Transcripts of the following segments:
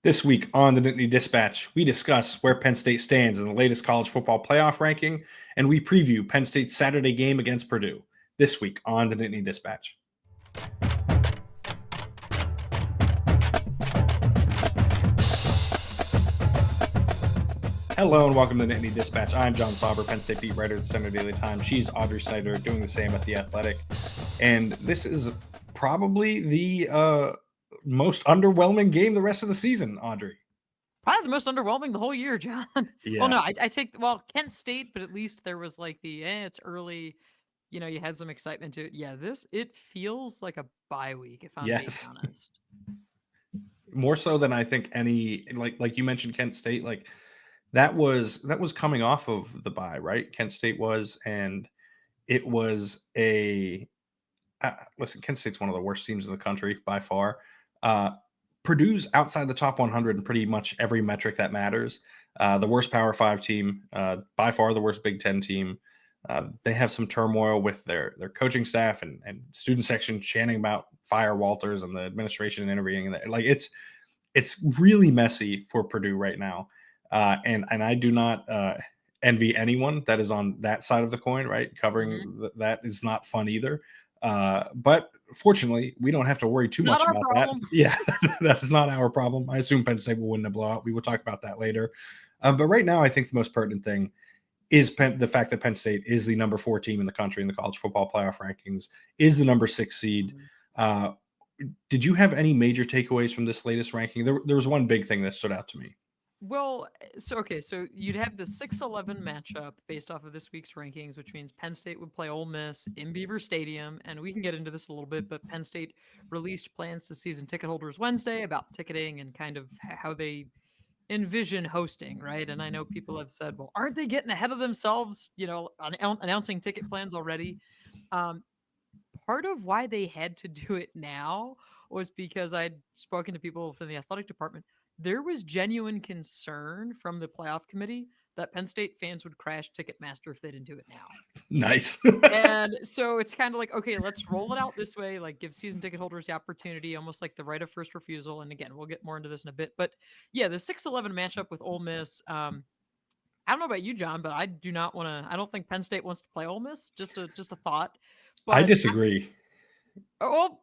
This week on the Nittany Dispatch, we discuss where Penn State stands in the latest college football playoff ranking, and we preview Penn State's Saturday game against Purdue. This week on the Nittany Dispatch. Hello and welcome to the Nittany Dispatch. I'm John Sauber, Penn State beat writer at the Center Daily Times. She's Audrey Snyder, doing the same at The Athletic. And this is probably the most underwhelming game the rest of the season, Audrey. Probably the most underwhelming the whole year, John. Yeah. Well, no, I take Kent State, but at least there was like it's early. You had some excitement to it. Yeah, it feels like a bye week, if I'm being honest. More so than I think any, like you mentioned Kent State, like that was coming off of the bye, right? Kent State was, and it was listen, Kent State's one of the worst teams in the country by far. Purdue's outside the top 100 in pretty much every metric that matters. The worst Power 5 team, by far the worst Big Ten team. They have some turmoil with their coaching staff and student section chanting about fire Walters and the administration intervening. Like it's really messy for Purdue right now. And I do not envy anyone that is on that side of the coin, right? Covering that is not fun either. But fortunately, we don't have to worry too much about that. Yeah, that is not our problem. I assume Penn State will win the blowout. We will talk about that later. But right now, I think the most pertinent thing is the fact that Penn State is the number 4 team in the country in the college football playoff rankings, is the number 6 seed. Did you have any major takeaways from this latest ranking? There was one big thing that stood out to me. Well, so you'd have the 6-11 matchup based off of this week's rankings, which means Penn State would play Ole Miss in Beaver Stadium, and we can get into this a little bit, but Penn State released plans to season ticket holders Wednesday about ticketing and kind of how they envision hosting, right? And I know people have said, well, aren't they getting ahead of themselves, announcing ticket plans already? Part of why they had to do it now was because I'd spoken to people from the athletic department. There was genuine concern from the playoff committee that Penn State fans would crash Ticketmaster if they didn't do it now. Nice. And so it's kind of like, okay, let's roll it out this way, like give season ticket holders the opportunity, almost like the right of first refusal. And again, we'll get more into this in a bit. But yeah, the 6-11 matchup with Ole Miss, I don't know about you, John, but I do not want to. I don't think Penn State wants to play Ole Miss. Just a thought. But I disagree. Well,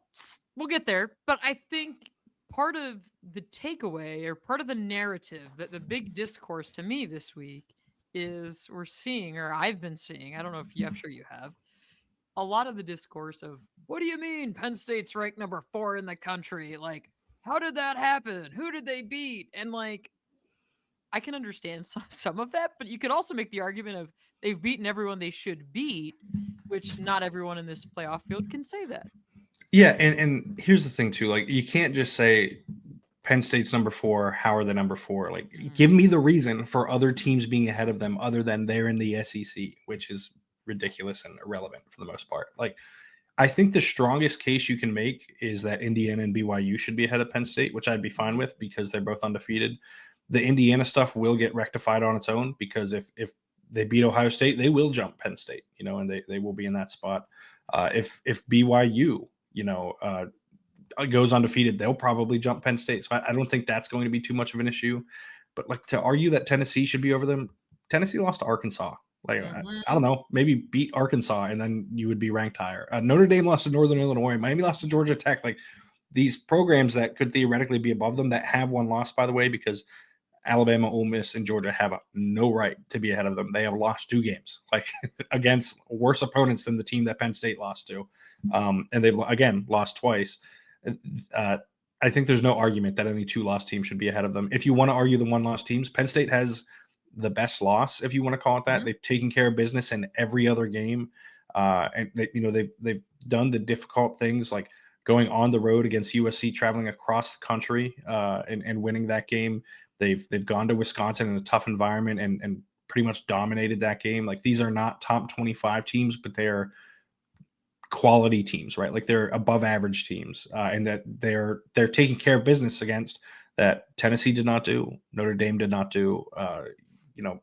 we'll get there. But I think part of the takeaway or part of the narrative, that the big discourse to me this week is we're seeing, or I've been seeing, I don't know if you, I'm sure you have, a lot of the discourse of, what do you mean Penn State's ranked number 4 in the country? Like, how did that happen? Who did they beat? And like, I can understand some of that, but you could also make the argument of they've beaten everyone they should beat, which not everyone in this playoff field can say that. Yeah, and here's the thing too, like you can't just say Penn State's number 4, how are they number 4? Like give me the reason for other teams being ahead of them other than they're in the SEC, which is ridiculous and irrelevant for the most part. Like I think the strongest case you can make is that Indiana and BYU should be ahead of Penn State, which I'd be fine with because they're both undefeated. The Indiana stuff will get rectified on its own because if they beat Ohio State, they will jump Penn State, and they will be in that spot. If BYU, goes undefeated, they'll probably jump Penn State. So I don't think that's going to be too much of an issue. But like to argue that Tennessee should be over them, Tennessee lost to Arkansas. Like I don't know, maybe beat Arkansas and then you would be ranked higher. Notre Dame lost to Northern Illinois. Miami lost to Georgia Tech. Like these programs that could theoretically be above them that have one loss, by the way, because Alabama, Ole Miss, and Georgia have no right to be ahead of them. They have lost 2 games, like against worse opponents than the team that Penn State lost to. And they've, again, lost twice. I think there's no argument that any 2 lost teams should be ahead of them. If you want to argue the 1 lost teams, Penn State has the best loss, if you want to call it that. They've taken care of business in every other game. And they've done the difficult things like going on the road against USC, traveling across the country and winning that game. They've gone to Wisconsin in a tough environment and pretty much dominated that game. Like these are not top 25 teams, but they're quality teams, right? Like they're above average teams, and that they're taking care of business against that Tennessee did not do, Notre Dame did not do,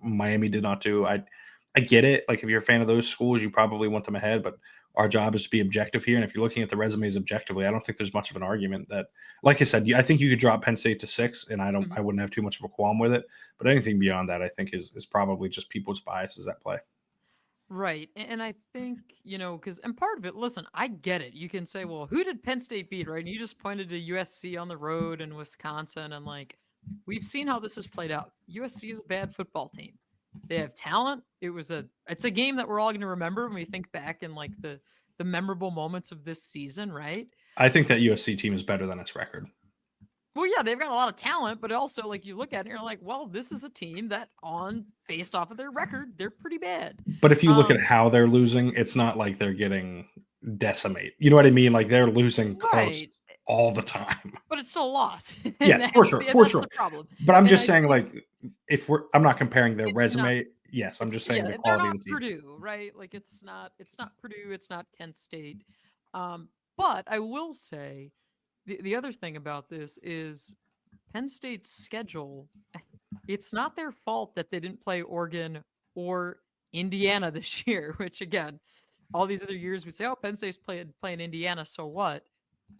Miami did not do. I get it. Like if you're a fan of those schools, you probably want them ahead, but our job is to be objective here. And if you're looking at the resumes objectively, I don't think there's much of an argument that, like I said, I think you could drop Penn State to 6, and I wouldn't have too much of a qualm with it. But anything beyond that, I think is probably just people's biases at play. Right. And I think, and part of it, listen, I get it. You can say, well, who did Penn State beat, right? And you just pointed to USC on the road and Wisconsin. And like, we've seen how this has played out. USC is a bad football team. They have talent. It's a game that we're all going to remember when we think back in like the memorable moments of this season, right? I think that USC team is better than its record. Well, yeah, they've got a lot of talent, but also like you look at it and you're like, well, this is a team that based off of their record, they're pretty bad. But if you look at how they're losing, it's not like they're getting decimated. You know what I mean? Like they're losing close all the time. But it's still a loss. Yes, for sure. The problem. But I'm just saying, like, I'm not comparing their resume. Yes, I'm just saying the quality of the team. Purdue, right? Like it's not Purdue, it's not Kent State. But I will say the other thing about this is Penn State's schedule. It's not their fault that they didn't play Oregon or Indiana this year, which again, all these other years we say, oh, Penn State's playing Indiana, so what?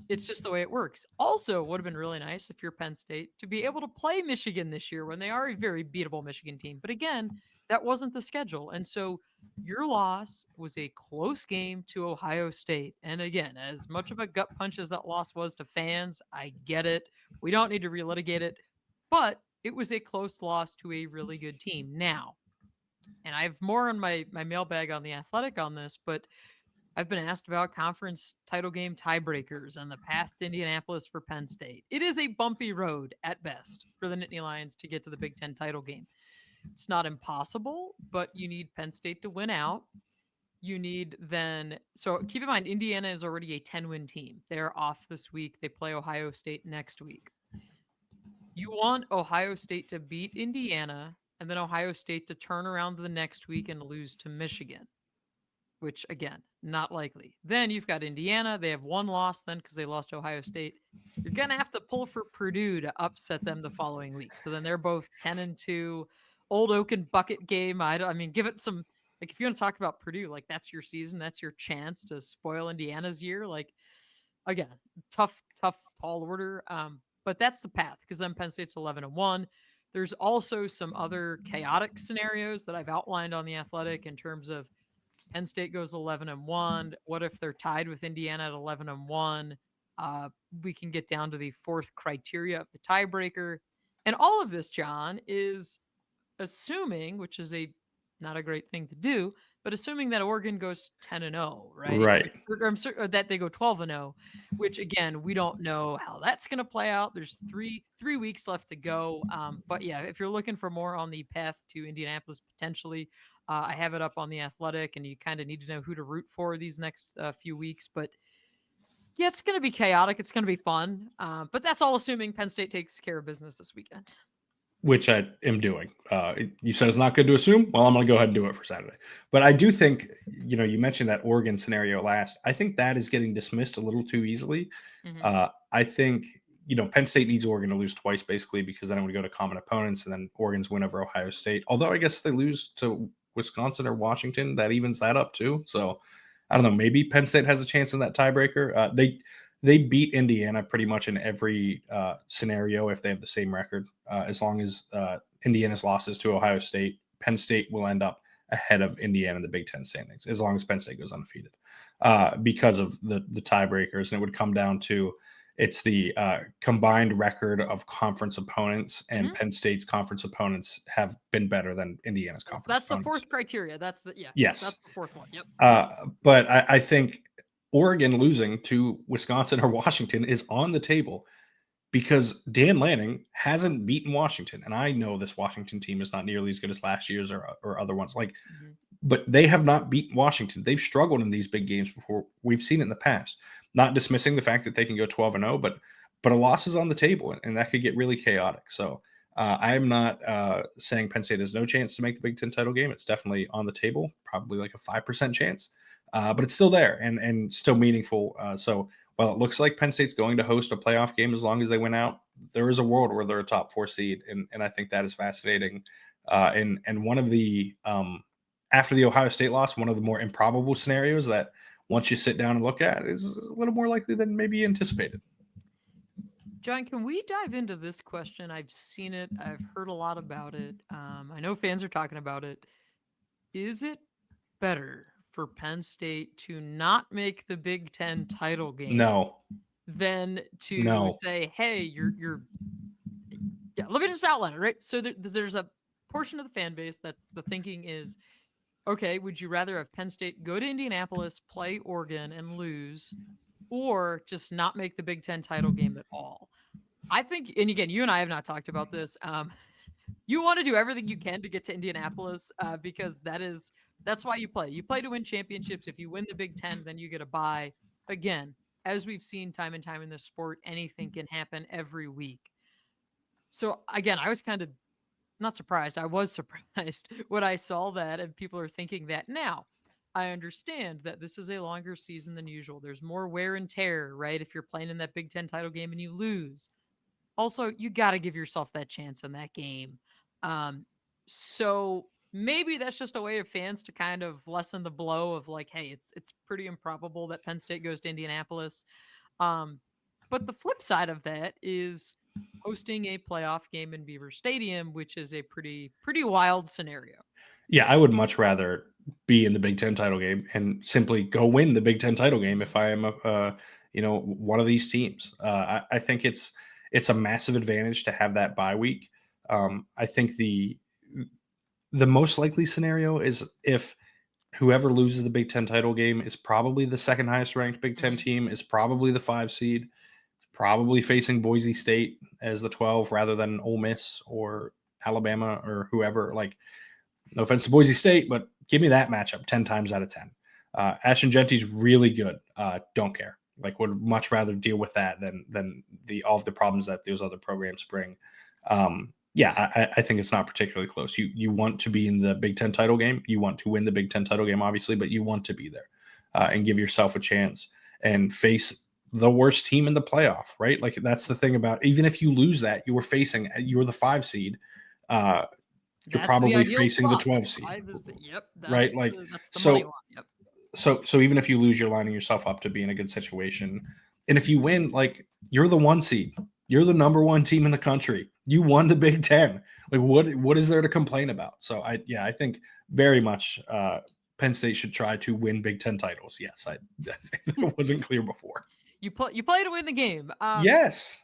It's just the way it works. Also, would have been really nice if you're Penn State to be able to play Michigan this year when they are a very beatable Michigan team. But again, that wasn't the schedule. And so your loss was a close game to Ohio State. And again, as much of a gut punch as that loss was to fans, I get it. We don't need to relitigate it. But it was a close loss to a really good team. Now, and I have more on my mailbag on The Athletic on this, but I've been asked about conference title game tiebreakers and the path to Indianapolis for Penn State. It is a bumpy road at best for the Nittany Lions to get to the Big Ten title game. It's not impossible, but you need Penn State to win out. You need so keep in mind, Indiana is already a 10-win team. They're off this week. They play Ohio State next week. You want Ohio State to beat Indiana and then Ohio State to turn around the next week and lose to Michigan, which again, not likely. Then you've got Indiana. They have one loss then because they lost to Ohio State. You're going to have to pull for Purdue to upset them the following week. So then they're both 10-2. Old Oaken bucket game. I mean, give it some, like if you want to talk about Purdue, like that's your season. That's your chance to spoil Indiana's year. Like, again, tough, tall order. But that's the path because then Penn State's 11-1. There's also some other chaotic scenarios that I've outlined on The Athletic in terms of Penn State goes 11-1. What if they're tied with Indiana at 11-1? We can get down to the fourth criteria of the tiebreaker. And all of this, John, is assuming, which is not a great thing to do, but assuming that Oregon goes 10-0, right? Right. Or that they go 12-0, which again, we don't know how that's going to play out. There's three weeks left to go. But yeah, if you're looking for more on the path to Indianapolis potentially, I have it up on The Athletic, and you kind of need to know who to root for these next few weeks. But yeah, it's going to be chaotic. It's going to be fun. But that's all assuming Penn State takes care of business this weekend. Which I am doing. You said it's not good to assume. Well, I'm going to go ahead and do it for Saturday. But I do think, you mentioned that Oregon scenario last. I think that is getting dismissed a little too easily. Mm-hmm. I think, Penn State needs Oregon to lose twice, basically, because then it would go to common opponents, and then Oregon's win over Ohio State. Although I guess if they lose to Wisconsin or Washington, that evens that up too. So I don't know. Maybe Penn State has a chance in that tiebreaker. They beat Indiana pretty much in every scenario if they have the same record. As long as Indiana's losses to Ohio State, Penn State will end up ahead of Indiana in the Big Ten standings, as long as Penn State goes undefeated, because of the tiebreakers. And it would come down to it's the combined record of conference opponents, and mm-hmm. Penn State's conference opponents have been better than Indiana's conference. That's opponents. The fourth criteria. Yes. That's the fourth one. Yep. But I think Oregon losing to Wisconsin or Washington is on the table because Dan Lanning hasn't beaten Washington. And I know this Washington team is not nearly as good as last year's or other ones. Mm-hmm. But they have not beaten Washington. They've struggled in these big games before. We've seen it in the past. Not dismissing the fact that they can go 12-0, but a loss is on the table, and that could get really chaotic. So I am not saying Penn State has no chance to make the Big Ten title game. It's definitely on the table, probably like a 5% chance. But it's still there and still meaningful. So while it looks like Penn State's going to host a playoff game as long as they win out, there is a world where they're a top 4 seed. And I think that is fascinating. And one of the, after the Ohio State loss, one of the more improbable scenarios that once you sit down and look at it, is a little more likely than maybe anticipated. John, can we dive into this question? I've seen it. I've heard a lot about it. I know fans are talking about it. Is it better for Penn State to not make the Big Ten title game No, than to no. say, "Hey, you're yeah." Let me just outline it, right? So there's a portion of the fan base that's the thinking is, okay, would you rather have Penn State go to Indianapolis, play Oregon, and lose, or just not make the Big Ten title game at all? I think, and again, you and I have not talked about this. You want to do everything you can to get to Indianapolis because that's why you play. You play to win championships. If you win the Big Ten, then you get a bye. Again, as we've seen time and time in this sport, anything can happen every week. So again, I was kind of not surprised. I was surprised when I saw that, and people are thinking that now. I understand that this is a longer season than usual. There's more wear and tear, right? If you're playing in that Big Ten title game and you lose, also, you got to give yourself that chance in that game. Um, so maybe that's just a way of fans to kind of lessen the blow of like, hey, it's pretty improbable that Penn State goes to Indianapolis. Um, but the flip side of that is hosting a playoff game in Beaver Stadium, which is a pretty wild scenario. Yeah, I would much rather be in the Big Ten title game and simply go win the Big Ten title game if I am one of these teams. I think it's a massive advantage to have that bye week. I think the most likely scenario is if whoever loses the Big Ten title game is probably the second highest ranked Big Ten Mhm. team, is probably the 5 seed, probably facing Boise State as the 12 rather than Ole Miss or Alabama or whoever. Like, no offense to Boise State, but give me that matchup 10 times out of 10. Ashton Genty's really good. Don't care. Like, would much rather deal with that than all of the problems that those other programs bring. Yeah, I think it's not particularly close. You want to be in the Big Ten title game. You want to win the Big Ten title game, obviously, but you want to be there and give yourself a chance and face the worst team in the playoff, right? Like, that's the thing about, even if you lose that, you're the 5 seed. Uh, you're That's the probably ideal facing the spot. 12 seed, Five is the yep. right? Like, That's the money so line. Yep. so even if you lose, you're lining yourself up to be in a good situation. And if you win, like, you're the 1 seed. You're the number 1 team in the country. You won the Big Ten. Like, what is there to complain about? So I think very much Penn State should try to win Big Ten titles. Yes, it wasn't clear before. You play to win the game. Yes.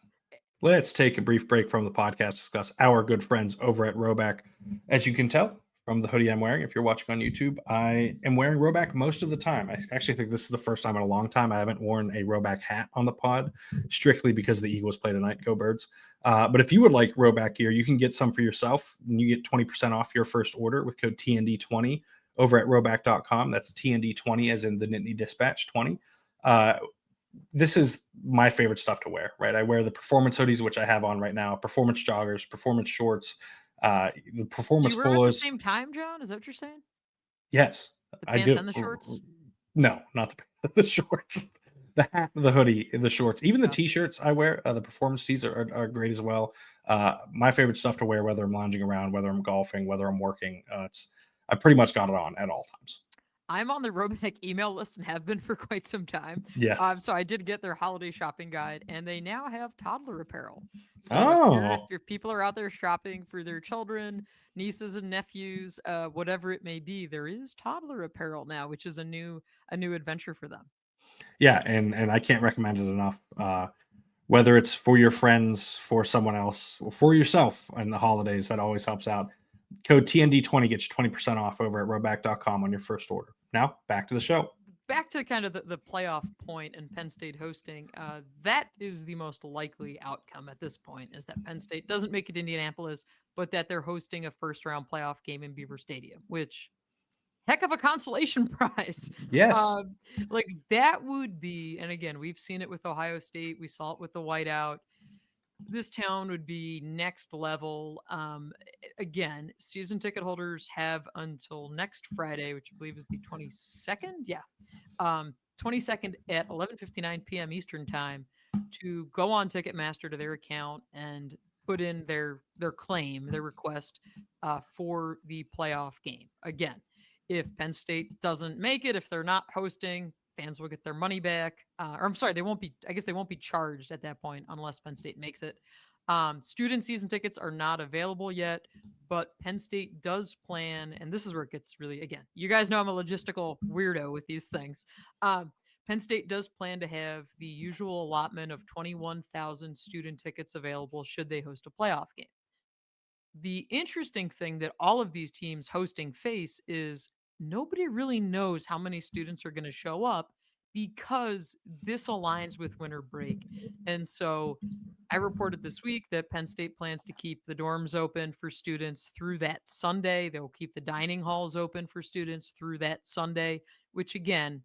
Let's take a brief break from the podcast to discuss our good friends over at Roback. As you can tell from the hoodie I'm wearing, if you're watching on YouTube, I am wearing Roback most of the time. I actually think this is the first time in a long time I haven't worn a Roback hat on the pod, strictly because the Eagles play tonight. Go Birds. But if you would like Roback gear, you can get some for yourself. And you get 20% off your first order with code TND20 over at roback.com. That's TND20 as in the Nittany Dispatch 20. This is my favorite stuff to wear, right? I wear the performance hoodies, which I have on right now, performance joggers, performance shorts, the Do performance you wear them at the polos. same time, John? Is that what you're saying? Yes, The I pants do. and the shorts? No, not the shorts, the hat, the hoodie, the shorts, even the Yeah. t-shirts I wear. The performance tees are great as well. My favorite stuff to wear, whether I'm lounging around, whether I'm golfing, whether I'm working. I pretty much got it on at all times. I'm on the Roback email list and have been for quite some time. Yes. So I did get their holiday shopping guide, and they now have toddler apparel. So if Oh, your people are out there shopping for their children, nieces and nephews, whatever it may be, there is toddler apparel now, which is a new adventure for them. yeah, and I can't recommend it enough. Whether it's for your friends, for someone else, or for yourself in the holidays, that always helps out. Code TND20 gets you 20% off over at roback.com on your first order. Now, back to the show. Back to kind of the playoff point and Penn State hosting, that is the most likely outcome at this point, is that Penn State doesn't make it to Indianapolis, but that they're hosting a first round playoff game in Beaver Stadium, which heck of a consolation prize. Yes. Um, like that would be, and again, we've seen it with Ohio State, we saw it with the whiteout. This town would be next level. Again, season ticket holders have until next Friday, which I believe is the 22nd. Yeah. 22nd at 11:59 p.m. Eastern time to go on Ticketmaster to their account and put in their claim, their request for the playoff game. Again, if Penn State doesn't make it, if they're not hosting, Fans will get their money back. Or I'm sorry, they won't be. I guess they won't be charged at that point unless Penn State makes it. Student season tickets are not available yet, but Penn State does plan, and this is where it gets really, again, you guys know I'm a logistical weirdo with these things. Penn State does plan to have the usual allotment of 21,000 student tickets available should they host a playoff game. The interesting thing that all of these teams hosting face is nobody really knows how many students are going to show up because this aligns with winter break. And so I reported this week that Penn State plans to keep the dorms open for students through that Sunday. They'll keep the dining halls open for students through that Sunday, which again,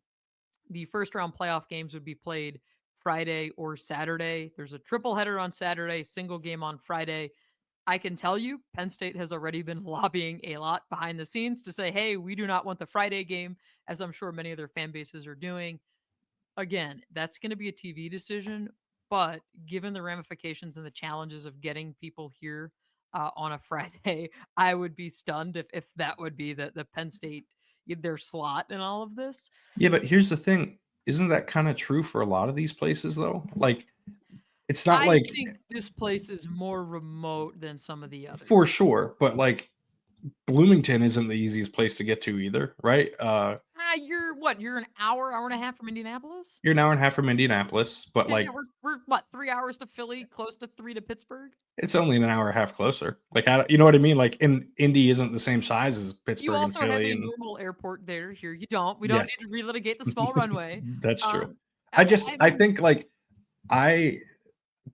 the first round playoff games would be played Friday or Saturday. There's a triple header on Saturday, single game on Friday. I can tell you, Penn State has already been lobbying a lot behind the scenes to say, hey, we do not want the Friday game, as I'm sure many of their fan bases are doing. Again, that's going to be a TV decision, but given the ramifications and the challenges of getting people here on a Friday, I would be stunned if that would be the Penn State, their slot in all of this. Yeah, but here's the thing. Isn't that kind of true for a lot of these places though? Like it's not I like think this place is more remote than some of the others. for sure, but like Bloomington isn't the easiest place to get to either, right? You're what? You're an hour and a half from Indianapolis? You're an hour and a half from Indianapolis, but Yeah, like we're what, 3 hours to Philly, close to 3 to Pittsburgh? it's only an hour and a half closer. Like you know what I mean? Like in Indy isn't the same size as You Pittsburgh and also have Philly a and normal airport there. Here you don't. We don't yes. need to relitigate the small runway. That's true. Um, I I mean, think like I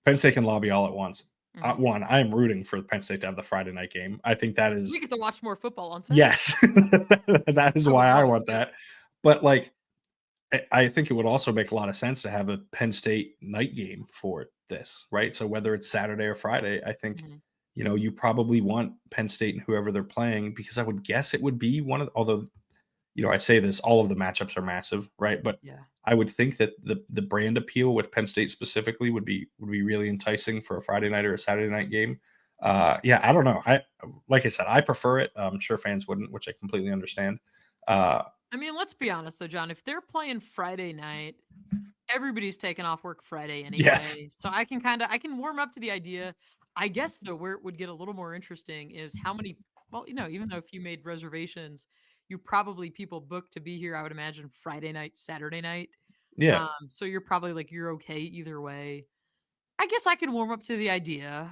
Penn State can lobby all at once. mhm. One, I am rooting for Penn State to have the Friday night game. I think that We is get to watch more football on Saturday. yes, that is I would why I love it want too. that. But like, I think it would also make a lot of sense to have a Penn State night game for this, right? So whether it's Saturday or Friday, I think Mhm. you probably want Penn State and whoever they're playing because I would guess it would be one of although I say this, all of the matchups are massive, right? But Yeah. I would think that the brand appeal with Penn State specifically would be really enticing for a Friday night or a Saturday night game. Yeah, I don't know. I like I said, I prefer it. I'm sure fans wouldn't, which I completely understand. Uh, I mean, let's be honest though, John. If they're playing Friday night, everybody's taking off work Friday yes, anyway. So I can warm up to the idea. I guess though where it would get a little more interesting is how many, well, even though if you made reservations, you probably people booked to be here, I would imagine Friday night, Saturday night. yeah, So you're probably like you're okay either way. I guess I could warm up to the idea.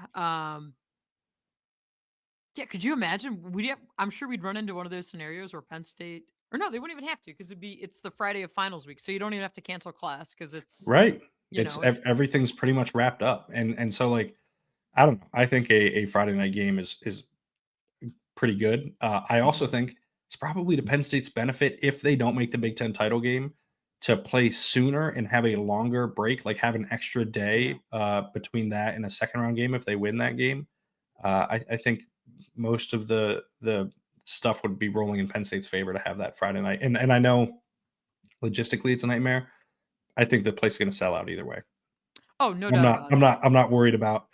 Yeah, could you imagine? I'm sure we'd run into one of those scenarios where Penn State, or no, they wouldn't even have to because it's the Friday of finals week, so you don't even have to cancel class because it's right. you know it's Everything's pretty much wrapped up, and so like I don't know. I think a Friday night game is pretty good. I also Mhm. think it's probably to Penn State's benefit if they don't make the Big Ten title game to play sooner and have a longer break, like have an extra Yeah. day between that and a second round game if they win that game. I think most of the stuff would be rolling in Penn State's favor to have that Friday night. And I know logistically it's a nightmare. I think the place is going to sell out either way. Oh, no I'm doubt not about I'm it. not I'm not worried about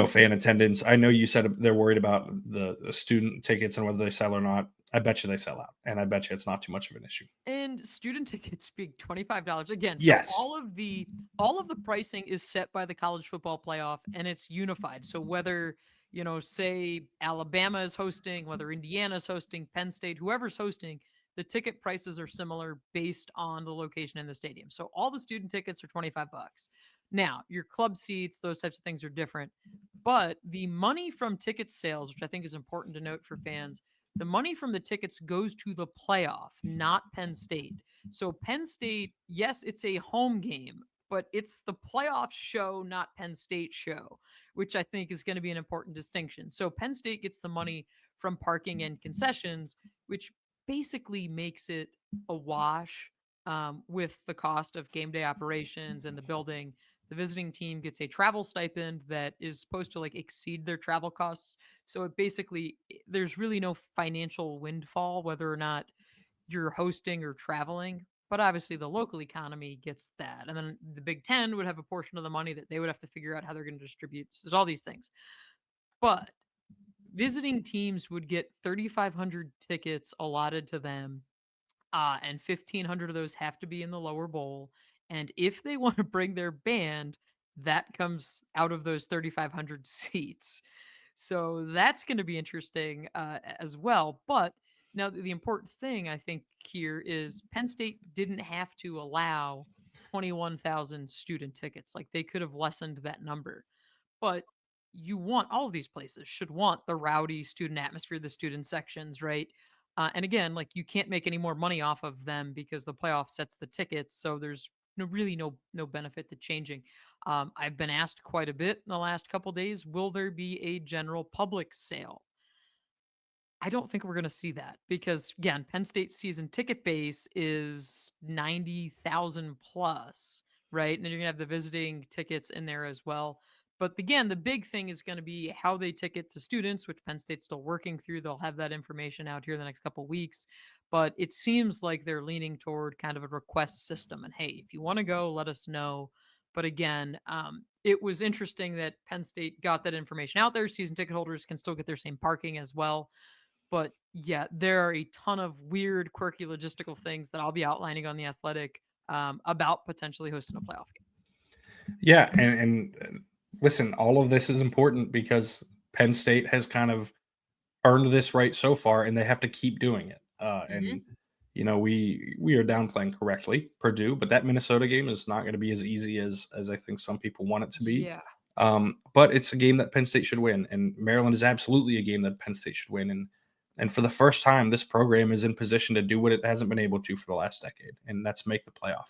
fan attendance. I know you said they're worried about the student tickets and whether they sell or not. I bet you they sell out, and I bet you it's not too much of an issue. And student tickets being $25 again. So Yes. all of the pricing is set by the college football playoff and it's unified. So whether, say Alabama is hosting, whether Indiana is hosting, Penn State, whoever's hosting, the ticket prices are similar based on the location in the stadium. So all the student tickets are 25 bucks. Now, your club seats, those types of things are different. But the money from ticket sales, which I think is important to note for fans, the money from the tickets goes to the playoff, not Penn State. So Penn State, yes, it's a home game, but it's the playoff show, not Penn State show, which I think is going to be an important distinction. So Penn State gets the money from parking and concessions, which basically makes it a wash with the cost of game day operations and the building. The visiting team gets a travel stipend that is supposed to like exceed their travel costs. So it basically, there's really no financial windfall whether or not you're hosting or traveling. But obviously, the local economy gets that. And then the Big Ten would have a portion of the money that they would have to figure out how they're going to distribute. So there's all these things. But visiting teams would get 3,500 tickets allotted to them and 1,500 of those have to be in the lower bowl. And if they want to bring their band, that comes out of those 3,500 seats. So that's going to be interesting as well. But now the important thing I think here is Penn State didn't have to allow 21,000 student tickets. Like they could have lessened that number. But you want all of these places should want the rowdy student atmosphere, the student sections, right? And again, like you can't make any more money off of them because the playoff sets the tickets. So there's really no benefit to changing. I've been asked quite a bit in the last couple days, will there be a general public sale? I don't think we're going to see that because again, Penn State's season ticket base is 90,000 plus, right? And then you're going to have the visiting tickets in there as well. But again, the big thing is going to be how they ticket to students, which Penn State's still working through. They'll have that information out here in the next couple weeks. But it seems like they're leaning toward kind of a request system. And hey, if you want to go, let us know. But again, it was interesting that Penn State got that information out there. Season ticket holders can still get their same parking as well. But yeah, there are a ton of weird, quirky logistical things that I'll be outlining on The Athletic about potentially hosting a playoff game. Yeah, and listen, all of this is important because Penn State has kind of earned this right so far, and they have to keep doing it. And Mm-hmm. we are downplaying correctly Purdue, but that Minnesota game is not going to be as easy as I think some people want it to be. Yeah. But it's a game that Penn State should win, and Maryland is absolutely a game that Penn State should win. And for the first time, this program is in position to do what it hasn't been able to for the last decade, and that's make the playoff.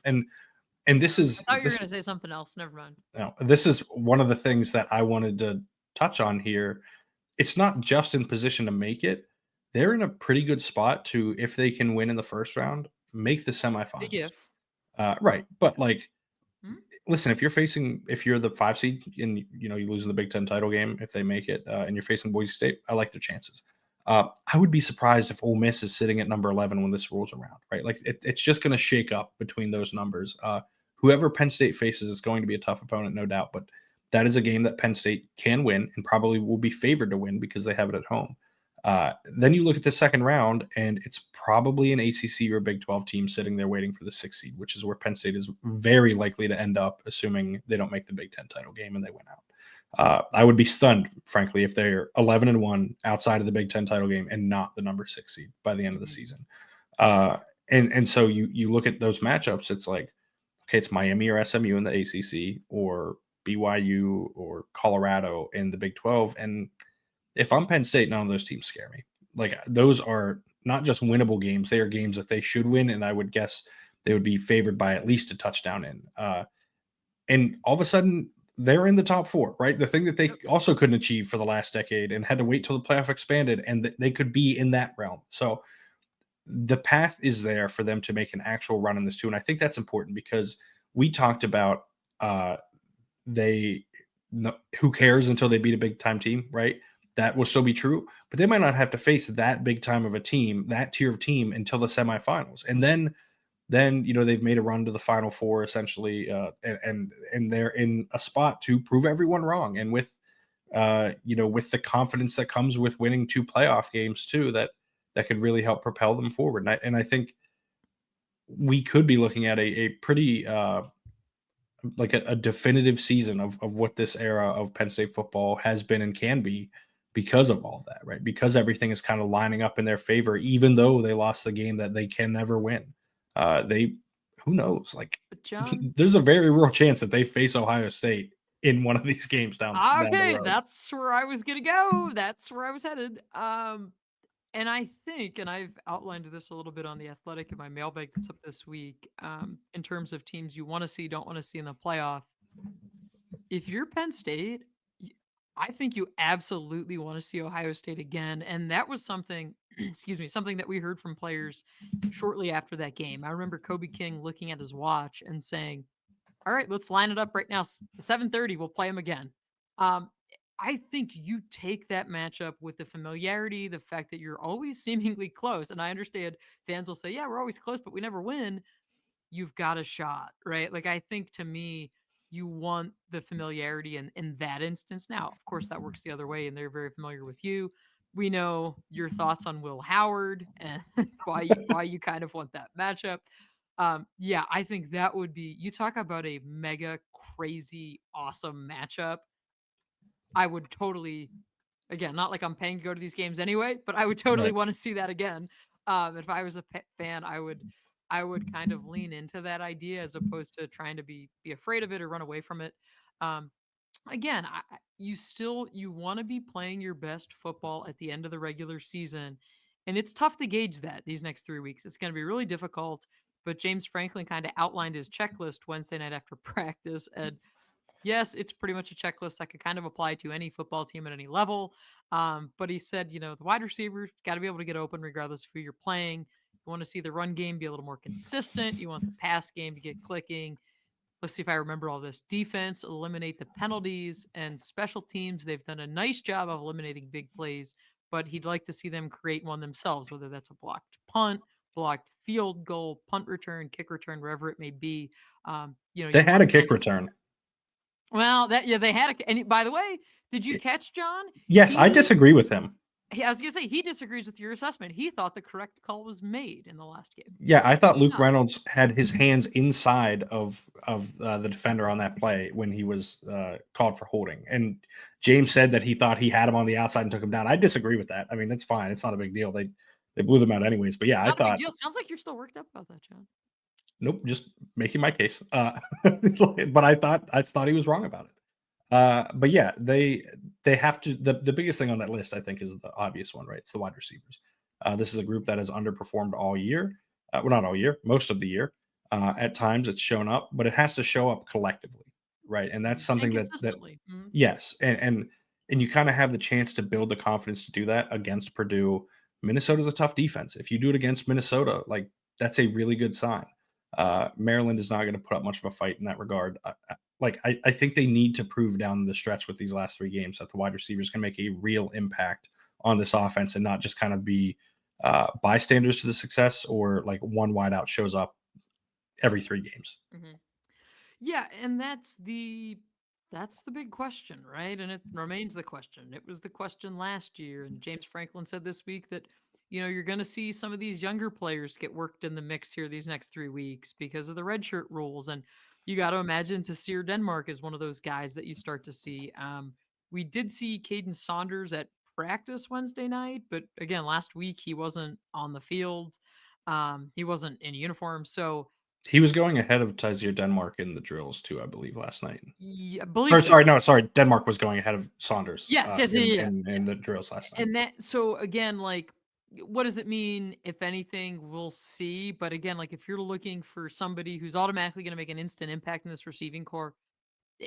And this I is thought you were this going to say something else. Never mind. this is one of the things that I wanted to touch on here. It's not just in position to make it. They're in a pretty good spot to, if they can win in the first round, make the Big semifinals. if. Right. But like, Hmm? listen, if you're the 5 seed and you lose in the Big Ten title game, if they make it, and you're facing Boise State, I like their chances. I would be surprised if Ole Miss is sitting at number 11 when this rolls around, right? Like it's just going to shake up between those numbers. Whoever Penn State faces is going to be a tough opponent, no doubt. But that is a game that Penn State can win and probably will be favored to win because they have it at home. Then you look at the second round, and it's probably an ACC or Big 12 team sitting there waiting for the 6th seed, which is where Penn State is very likely to end up, assuming they don't make the Big 10 title game and they win out. I would be stunned, frankly, if they're 11-1 outside of the Big 10 title game and not the number 6 seed by the end of the season. And so you look at those matchups, it's like, okay, it's Miami or SMU in the ACC, or BYU or Colorado in the Big 12, and if I'm Penn State, none of those teams scare me. Like those are not just winnable games; they are games that they should win, and I would guess they would be favored by at least a touchdown in. And all of a sudden, they're in the top four, right? The thing that they Yep. also couldn't achieve for the last decade and had to wait till the playoff expanded, and they could be in that realm. So the path is there for them to make an actual run in this too, and I think that's important because we talked about they no, who cares until they beat a big time team, right? That will still be true, but they might not have to face that big time of a team, that tier of team until the semifinals, and then they've made a run to the Final Four essentially, and they're in a spot to prove everyone wrong, and with the confidence that comes with winning 2 playoff games too, that could really help propel them forward, and I think we could be looking at a pretty like a definitive season of what this era of Penn State football has been and can be because of all that, right? Because everything is kind of lining up in their favor, even though they lost the game that they can never win. They, who knows? Like, But John, there's a very real chance that they face Ohio State in one of these games down the okay, road. that's where I was going to go. That's where I was headed. And I think, and I've outlined this a little bit on The Athletic in my mailbag that's up this week, in terms of teams you want to see, don't want to see in the playoff. If you're Penn State, I think you absolutely want to see Ohio State again. And that was something, excuse me, something that we heard from players shortly after that game. I remember Kobe King looking at his watch and saying, all right, let's line it up right now. 7:30, we'll play them again. Um, I think you take that matchup with the familiarity, the fact that you're always seemingly close. And I understand fans will say, yeah, we're always close, but we never win. You've got a shot, right? Like, I think to me, you want the familiarity in that instance. Now, of course, that works the other way, and they're very familiar with you. We know your thoughts on Will Howard and why you kind of want that matchup. Yeah, I think that would be, you talk about a mega crazy awesome matchup. I would totally, again, not like I'm paying to go to these games anyway, but I would totally Right. want to see that again. If I was a fan, I would kind of lean into that idea as opposed to trying to be afraid of it or run away from it. Um, Again, you want to be playing your best football at the end of the regular season, and it's tough to gauge that these next 3 weeks. It's going to be really difficult. But James Franklin kind of outlined his checklist Wednesday night after practice, and yes, it's pretty much a checklist that could kind of apply to any football team at any level. But he said, the wide receivers got to be able to get open regardless of who you're playing. You want to see the run game be a little more consistent. You want the pass game to get clicking. Let's see if I remember all this. Defense, eliminate the penalties, and special teams. They've done a nice job of eliminating big plays, but he'd like to see them create one themselves, whether that's a blocked punt, blocked field goal, punt return, kick return, wherever it may be. They You had want a to kick build. return. Well, that yeah, they had a. And by the way, did you catch John? Yes, I He, disagree with him. I was gonna say he disagrees with your assessment. He thought the correct call was made in the last game. Yeah, I Did thought he Luke not? Reynolds had his hands inside of the defender on that play when he was called for holding, and James said that he thought he had him on the outside and took him down. I disagree with that. I mean, it's fine. It's not a big deal. They blew them out anyways. But yeah, I Not a big thought deal. Sounds like you're still worked up about that, John. nope, just making my case. But I thought he was wrong about it. But yeah, they have to. The biggest thing on that list, I think, is the obvious one, right? It's the wide receivers. This is a group that has underperformed all year. Well, not all year, most of the year. At times, it's shown up, but it has to show up collectively, right? And that's And something that consistently. yes, and you kind of have the chance to build the confidence to do that against Purdue. Minnesota's a tough defense. If you do it against Minnesota, like that's a really good sign. Maryland is not going to put up much of a fight in that regard. I think they need to prove down the stretch with these last 3 games that the wide receivers can make a real impact on this offense and not just kind of be bystanders to the success or like one wideout shows up every 3 games. Mhm. Yeah, and that's the big question, right? And it remains the question. It was the question last year, and James Franklin said this week that you're going to see some of these younger players get worked in the mix here these next 3 weeks because of the redshirt rules, and you got to imagine Sasir Denmark is one of those guys that you start to see. We did see Caden Saunders at practice Wednesday night, but again, last week he wasn't on the field. He wasn't in uniform, so He was going ahead of Tyzier Denmark in the drills too, I believe, last night. yeah, I believe Or so. sorry, no, sorry. Denmark was going ahead of Saunders Yes, yes, yeah, in, yeah, in yeah. in the drills last night. And that, so again, like, what does it mean? If anything, we'll see. But again, like, if you're looking for somebody who's automatically going to make an instant impact in this receiving core,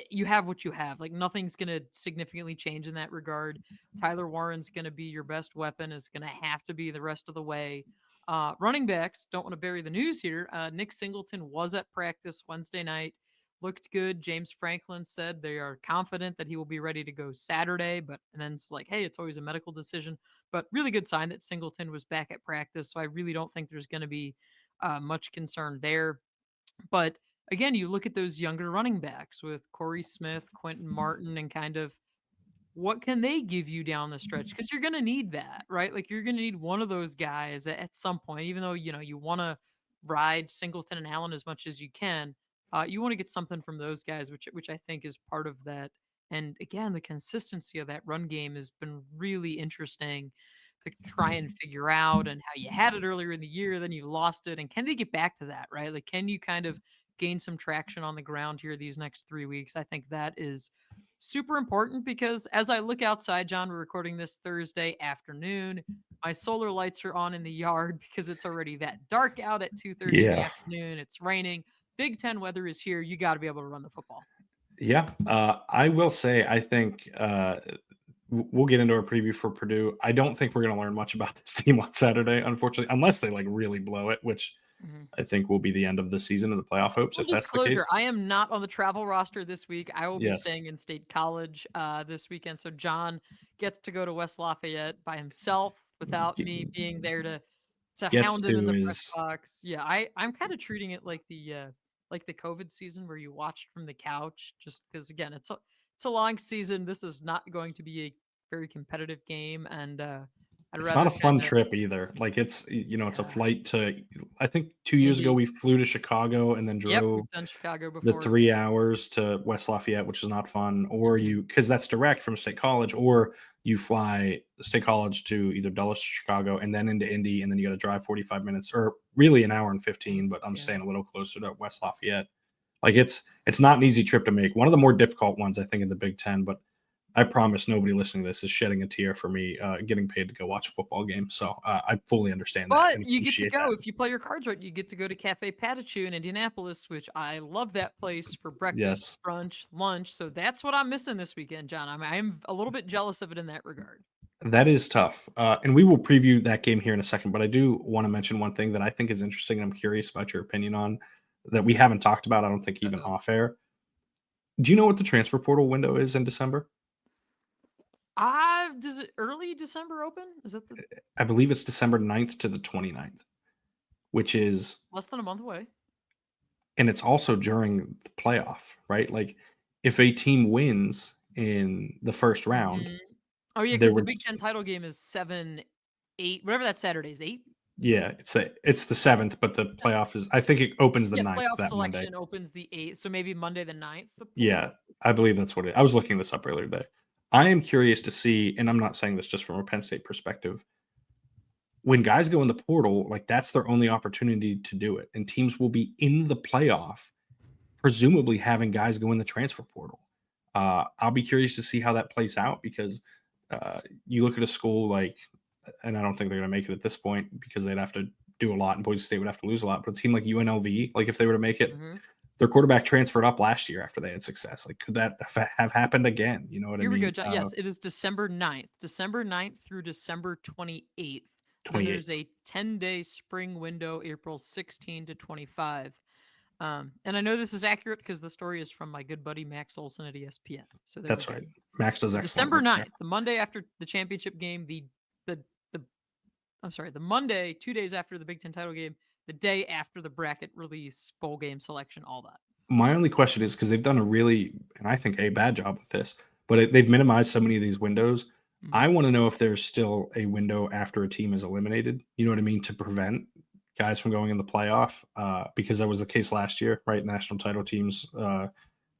you have what you have. Like, nothing's going to significantly change in that regard. Tyler Warren's going to be your best weapon. Is going to have to be the rest of the way. Running backs, don't want to bury the news here. Nick Singleton was at practice Wednesday night. Looked good. James Franklin said they are confident that he will be ready to go Saturday, but and then it's like, hey, it's always a medical decision. But really good sign that Singleton was back at practice. So I really don't think there's going to be much concern there. But again, you look at those younger running backs with Corey Smith, Quentin Martin, and kind of what can they give you down the stretch? Because you're going to need that, right? Like you're going to need one of those guys at some point, even though, you want to ride Singleton and Allen as much as you can. You want to get something from those guys, which I think is part of that. And again, the consistency of that run game has been really interesting to try and figure out, and how you had it earlier in the year, then you lost it. And can they get back to that, right? Like, can you kind of gain some traction on the ground here these next 3 weeks? I think that is super important because as I look outside, John, we're recording this Thursday afternoon. My solar lights are on in the yard because it's already that dark out at 2:30 in the Yeah, afternoon. It's raining. Big Ten weather is here. You got to be able to run the football. yeah. I will say, I think we'll get into our preview for Purdue. I don't think we're going to learn much about this team on Saturday, unfortunately, unless they like really blow it, which Mhm. I think will be the end of the season of the playoff hopes Full if that's the disclosure, case. I am not on the travel roster this week. I will be Yes, staying in State College this weekend. So John gets to go to West Lafayette by himself without Ge- me being there to gets hound him in to the press is box. Yeah, I'm kind of treating it like the COVID season where you watched from the couch, just because again it's a long season. This is not going to be a very competitive game, and I'd It's not rather a fun kind of trip either. Like it's it's a yeah. flight to. I think 2 years ago Indy. we flew to Chicago and then Yep, drove we've done Chicago the before. 3 hours to West Lafayette, which is not fun. Or Mhm. you because that's direct from State College, or you fly State College to either Dulles, Chicago, and then into Indy, and then you got to drive 45 minutes, or really an hour and 15. But I'm Yeah. staying a little closer to West Lafayette. Like it's not an easy trip to make. One of the more difficult ones, I think, in the Big Ten. But I promise nobody listening to this is shedding a tear for me getting paid to go watch a football game. So I fully understand that But and you get to appreciate that. go if you play your cards right. You get to go to Cafe Patachou in Indianapolis, which I love that place for breakfast, Yes, brunch, lunch. So that's what I'm missing this weekend, John. I'm a little bit jealous of it in that regard. that is tough. And we will preview that game here in a second. But I do want to mention one thing that I think is interesting. And I'm curious about your opinion on that we haven't talked about. I don't think even Uh-oh. off air. Do you know what the transfer portal window is in December? Does it early December open? Is that the I believe it's December 9th to the 29th, which is, less than a month away? and it's also during the playoff, right? Like if a team wins in the first round, Mhm. Oh yeah, there because the was Big Ten title game is 7, 8, whatever that Saturday is, 8. yeah, it's the 7th, but the playoff is I think it opens the Yeah, ninth playoff that Monday. selection opens the 8th, so maybe Monday the 9th. The Yeah, portal. I believe that's what it I was looking this up earlier today. I am curious to see, and I'm not saying this just from a Penn State perspective, when guys go in the portal, like that's their only opportunity to do it. And teams will be in the playoff, presumably having guys go in the transfer portal. I'll be curious to see how that plays out because you look at a school like, and I don't think they're going to make it at this point because they'd have to do a lot, and Boise State would have to lose a lot. But a team like UNLV, like if they were to make it, Mhm. their quarterback transferred up last year after they had success. Like, could that have happened again? You know what I Here we go, mean? John. Yes, it is December 9th through December 28th. Then there's 28th. a 10-day spring window, April 16 to 25. And I know this is accurate because the story is from my good buddy Max Olson at ESPN. So there we That's go. right. Max does So excellent December work there. 9th, the Monday after the championship game, the the I'm sorry, the Monday, 2 days after the Big Ten title game, the day after the bracket release, bowl game selection, all that. My only question is because they've done a really, and I think a bad job with this, but they've minimized so many of these windows. I Mhm. want to know if there's still a window after a team is eliminated. You know what I mean, to prevent guys from going in the playoff, because that was the case last year, right? National title teams,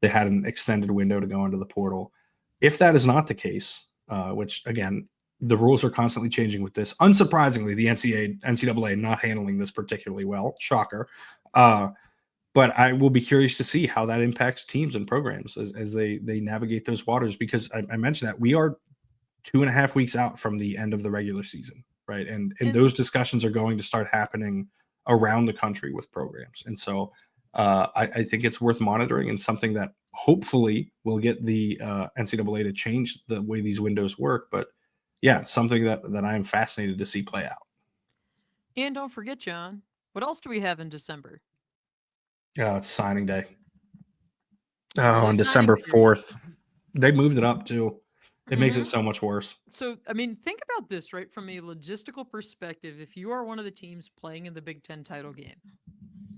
they had an extended window to go into the portal. If that is not the case, which again, the rules are constantly changing with this. Unsurprisingly, the NCAA not handling this particularly well. Shocker. But I will be curious to see how that impacts teams and programs as they navigate those waters because I mentioned that we are 2.5 weeks out from the end of the regular season, right? And And those discussions are going to start happening around the country with programs. And so I think it's worth monitoring and something that hopefully will get the NCAA to change the way these windows work. But yeah, something that I am fascinated to see play out. and don't forget, John, what else do we have in December? It's signing day. The Oh, early on signing December period. 4th. They moved it up too. It makes it Mhm. so much worse. So, I mean, think about this, right? From a logistical perspective, if you are one of the teams playing in the Big Ten title game,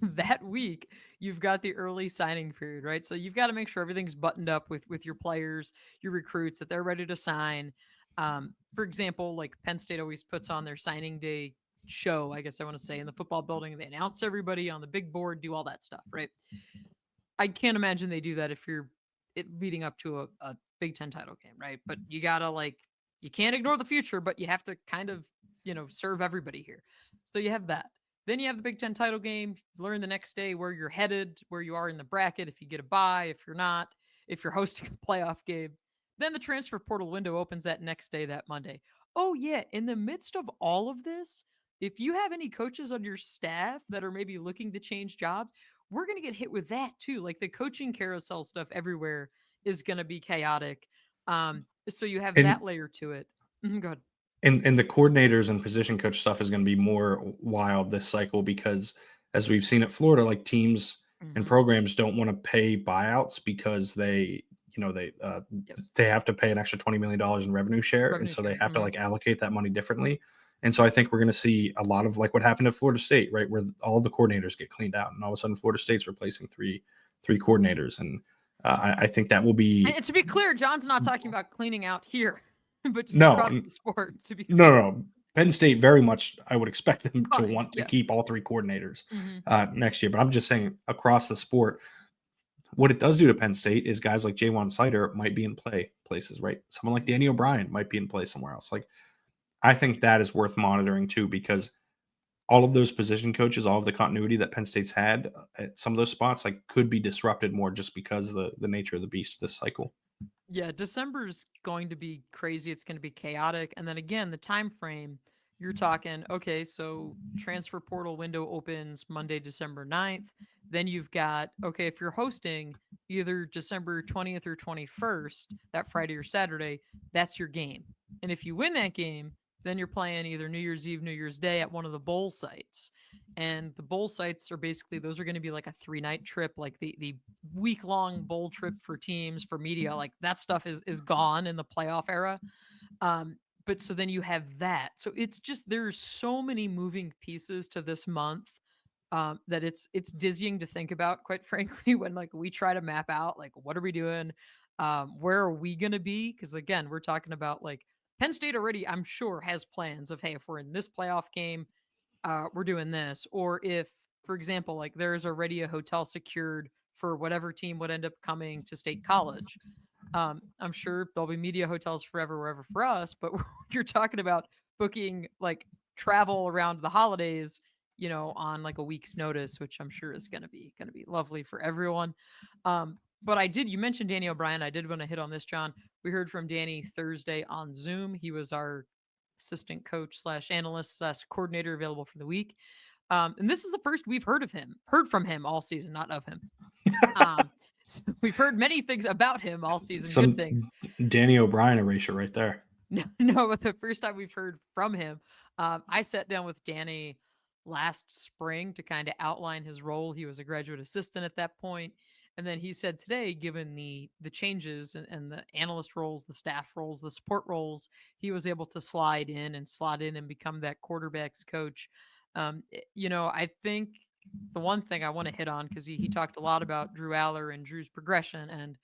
that week you've got the early signing period, right? So you've got to make sure everything's buttoned up with your players, your recruits, that they're ready to sign. For example, like Penn State always puts on their signing day show, I guess I want to say, in the football building. They announce everybody on the big board, do all that stuff, right? I can't imagine they do that if you're leading up to a Big Ten title game, right? But you gotta you can't ignore the future, but you have to kind of serve everybody here. So you have that. Then you have the Big Ten title game. Learn the next day where you're headed, where you are in the bracket. If you get a bye, if you're not, if you're hosting a playoff game, then the transfer portal window opens that next day, that Monday. Oh yeah, in the midst of all of this, if you have any coaches on your staff that are maybe looking to change jobs, we're going to get hit with that too. Like the coaching carousel stuff everywhere is going to be chaotic. So you have And that layer to it. Go ahead. and the coordinators and position coach stuff is going to be more wild this cycle because as we've seen at Florida, like teams and Mm-hmm. programs don't want to pay buyouts because Yes. they have to pay an extra $20 million in revenue share, and Revenue so they sharing. have to like allocate that money differently. And so I think we're going to see a lot of like what happened at Florida State, right, where all of the coordinators get cleaned out, and all of a sudden Florida State's replacing three coordinators, and I think that will be And to be clear, John's not talking about cleaning out here. but just No, across the sport, to be no, clear. no. Penn State very much, I would expect them to Fine, want to yeah. keep all three coordinators Mhm. next year. But I'm just saying across the sport, what it does do to Penn State is guys like Jaywan Sider might be in play places, right? Someone like Danny O'Brien might be in play somewhere else. Like, I think that is worth monitoring too, because all of those position coaches, all of the continuity that Penn State's had at some of those spots, like, could be disrupted more just because of the nature of the beast this cycle. Yeah, December is going to be crazy. It's going to be chaotic. And then again, the time frame, you're talking, okay, so transfer portal window opens Monday, December 9th. Then you've got, okay, if you're hosting either December 20th or 21st, that Friday or Saturday, that's your game. And if you win that game, then you're playing either New Year's Eve, New Year's Day at one of the bowl sites. And the bowl sites are basically, those are going to be like a 3-night trip, like the week long bowl trip for teams, for media. Like that stuff is gone in the playoff era. But so then you have that. So it's just, there's so many moving pieces to this month, that it's dizzying to think about, quite frankly, when like we try to map out like what are we doing, where are we gonna be? Because again, we're talking about like Penn State already, I'm sure, has plans of, hey, if we're in this playoff game, we're doing this. Or if, for example, like there's already a hotel secured for whatever team would end up coming to State College. I'm sure there'll be media hotels forever, wherever for us, but you're talking about booking like travel around the holidays, on like a week's notice, which I'm sure is gonna be lovely for everyone. But you mentioned Danny O'Brien. I did want to hit on this, John. We heard from Danny Thursday on Zoom. He was our assistant coach slash analyst slash coordinator available for the week. And this is the first we've heard from him all season, not of him. So we've heard many things about him all season, good Some things. Danny O'Brien erasure right there. No, but the first time we've heard from him, I sat down with Danny last spring to kind of outline his role. He was a graduate assistant at that point, and then he said today, given the changes and the analyst roles, the staff roles, the support roles, he was able to slide in and slot in and become that quarterbacks coach. I think the one thing I want to hit on, because he talked a lot about Drew Allar and Drew's progression and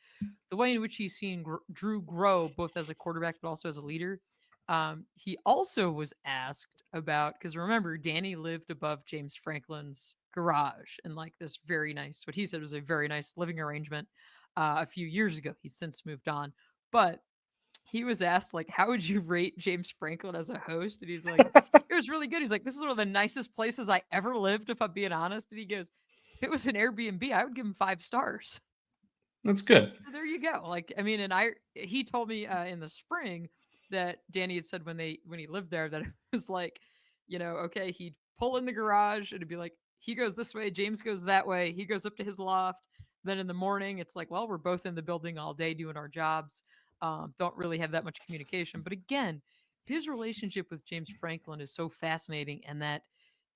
the way in which he's seen Drew grow both as a quarterback but also as a leader. He also was asked about, because remember, Danny lived above James Franklin's garage in like this very nice, what he said was a very nice living arrangement a few years ago. He's since moved on, but he was asked like, how would you rate James Franklin as a host? And he's like, it was really good. He's like, this is one of the nicest places I ever lived, if I'm being honest. And he goes, if it was an Airbnb, I would give him 5 stars. That's good. So there you go. Like, I mean, he told me in the spring that Danny had said when he lived there that it was like, okay, he'd pull in the garage and it'd be like, he goes this way, James goes that way, he goes up to his loft. Then in the morning, it's like, well, we're both in the building all day doing our jobs. Don't really have that much communication. But again, his relationship with James Franklin is so fascinating, and that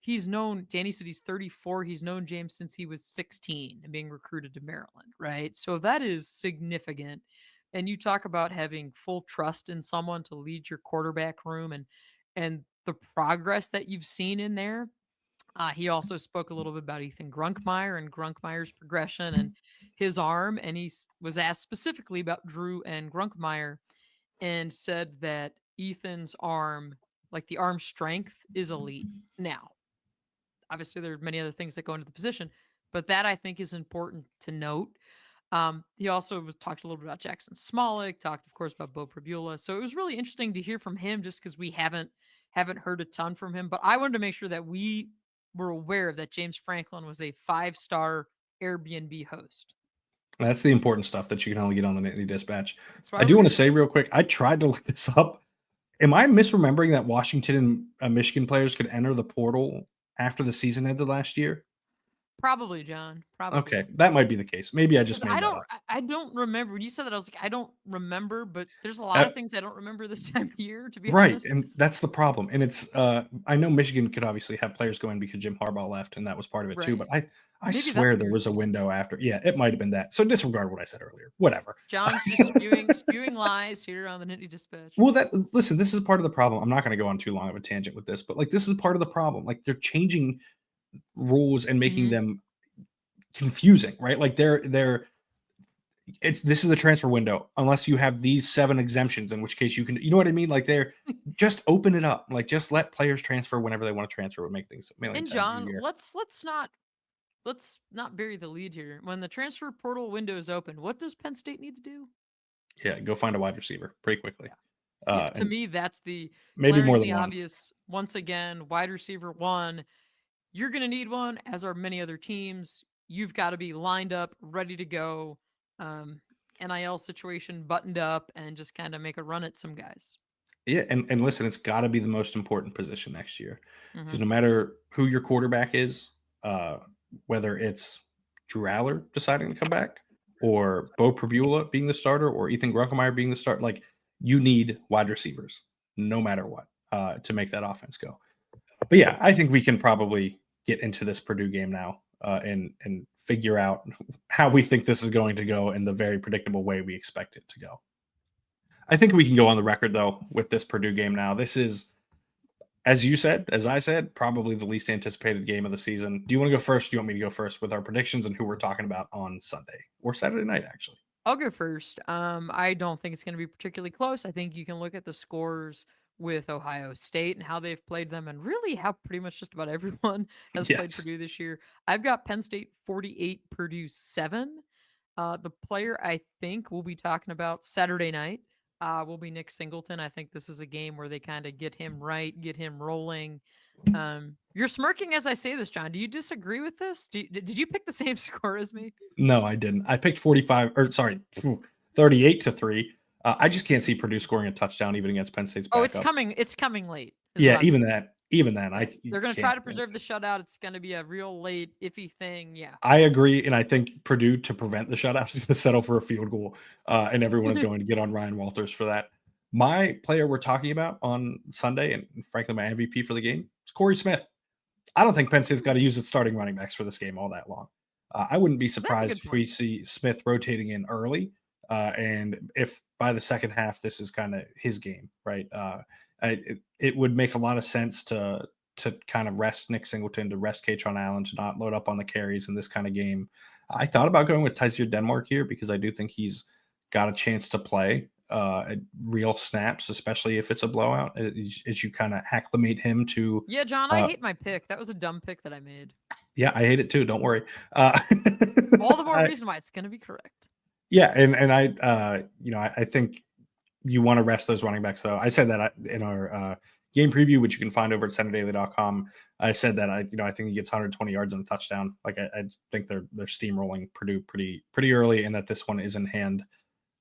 Danny said he's 34. He's known James since he was 16 and being recruited to Maryland, right? So that is significant. And you talk about having full trust in someone to lead your quarterback room, and the progress that you've seen in there. He also spoke a little bit about Ethan Grunkmeyer and Grunkmeyer's progression and his arm. And he was asked specifically about Drew and Grunkmeyer, and said that Ethan's arm, like the arm strength, is elite. Now, obviously, there are many other things that go into the position, but that I think is important to note. He also talked a little bit about Jackson Smolik, talked, of course, about Bo Prabula. So it was really interesting to hear from him, just because we haven't heard a ton from him. But I wanted to make sure that we were aware that James Franklin was a 5-star Airbnb host. That's the important stuff that you can only get on the Nittany Dispatch. That's why I do we're want to here. say real quick, I tried to look this up. Am I misremembering that Washington and Michigan players could enter the portal after the season ended last year? Probably, John. Probably. Okay, that might be the case. Maybe I just 'Cause made that up. I don't remember. When you said that, I was like, I don't remember, but there's a lot Uh, of things I don't remember this time of year, to be right, honest. and that's the problem. And it's I know Michigan could obviously have players go in because Jim Harbaugh left, and that was part of it too. Right. But I Maybe that's swear what there you're was a thinking. window after. Yeah, it might have been that. So disregard what I said earlier. Whatever. John's just spewing lies here on the Nittany Dispatch. Well, listen, this is part of the problem. I'm not going to go on too long of a tangent with this, but like this is part of the problem. Like they're changing rules and making Mhm. them confusing, right? Like they're this is the transfer window, unless you have these 7 exemptions, in which case you can, you know what I mean? Like they're just open it up. Like just let players transfer whenever they want to transfer. Would make things a million And times John, easier. let's not bury the lead here. When the transfer portal window is open, what does Penn State need to do? Yeah, go find a wide receiver pretty quickly. Yeah, to me, that's the maybe more glaringly than one. obvious. Once again, wide receiver 1. You're going to need one, as are many other teams. You've got to be lined up, ready to go. NIL situation buttoned up, and just kind of make a run at some guys. Yeah, and listen, it's got to be the most important position next year, because Mhm. no matter who your quarterback is, whether it's Drew Allar deciding to come back, or Bo Prabula being the starter, or Ethan Grunkemeyer being the start, like you need wide receivers, no matter what, to make that offense go. But yeah, I think we can probably get into this Purdue game now, and figure out how we think this is going to go in the very predictable way we expect it to go. I think we can go on the record though with this Purdue game now. This is, as you said, as I said, probably the least anticipated game of the season. Do you want to go first? Do you want me to go first with our predictions and who we're talking about on Sunday or Saturday night, actually? I'll go first. I don't think it's going to be particularly close. I think you can look at the scores with Ohio State and how they've played them, and really how pretty much just about everyone has played Yes. Purdue this year. I've got Penn State 48, Purdue 7. The player I think we'll be talking about Saturday night will be Nick Singleton. I think this is a game where they kind of get him right, get him rolling. You're smirking as I say this, John. Do you disagree with this? Did you pick the same score as me? No, I didn't. I picked 38-3. I just can't see Purdue scoring a touchdown even against Penn State's backups. Oh, it's coming. It's coming late. Yeah, even then, they're going to try to preserve the shutout. It's going to be a real late iffy thing. Yeah, I agree, and I think Purdue, to prevent the shutout, is going to settle for a field goal, and everyone is going to get on Ryan Walters for that. My player we're talking about on Sunday, and frankly my MVP for the game, is Corey Smith. I don't think Penn State's got to use its starting running backs for this game all that long. I wouldn't be surprised if we see Smith rotating in early, and if by the second half this is kind of his game, right? It would make a lot of sense to kind of rest Nick Singleton, to rest Katron Allen, to not load up on the carries in this kind of game. I thought about going with Tysier Denmark here because I do think he's got a chance to play real snaps, especially if it's a blowout, as you kind of acclimate him to. Yeah, John, I hate my pick. That was a dumb pick that I made. Yeah, I hate it too. Don't worry. All the more reason why it's going to be correct. Yeah, and I think you want to rest those running backs, though. I said that in our game preview, which you can find over at centerdaily.com. I said that I think he gets 120 yards and a touchdown. Like I think they're steamrolling Purdue pretty early, and that this one is in hand.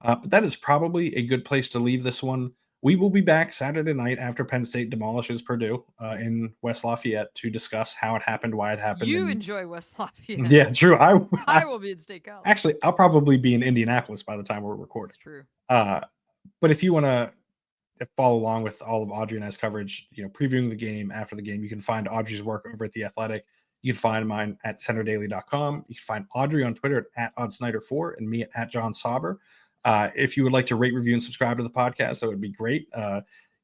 But that is probably a good place to leave this one. We will be back Saturday night after Penn State demolishes Purdue in West Lafayette to discuss how it happened, why it happened. You enjoy West Lafayette. Yeah, true. I will be in State College. Actually, I'll probably be in Indianapolis by the time we're recording. That's true. But if you want to follow along with all of Audrey and I's coverage, previewing the game, after the game, you can find Audrey's work over at The Athletic. You can find mine at centerdaily.com. You can find Audrey on Twitter at OddSnyder4 and me at John Sauber. If you would like to rate, review, and subscribe to the podcast, that would be great.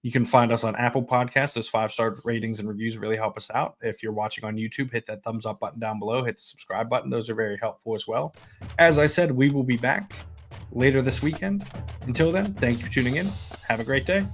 You can find us on Apple Podcasts. Those 5-star ratings and reviews really help us out. If you're watching on YouTube, hit that thumbs up button down below. Hit the subscribe button. Those are very helpful as well. As I said, we will be back later this weekend. Until then, thank you for tuning in. Have a great day.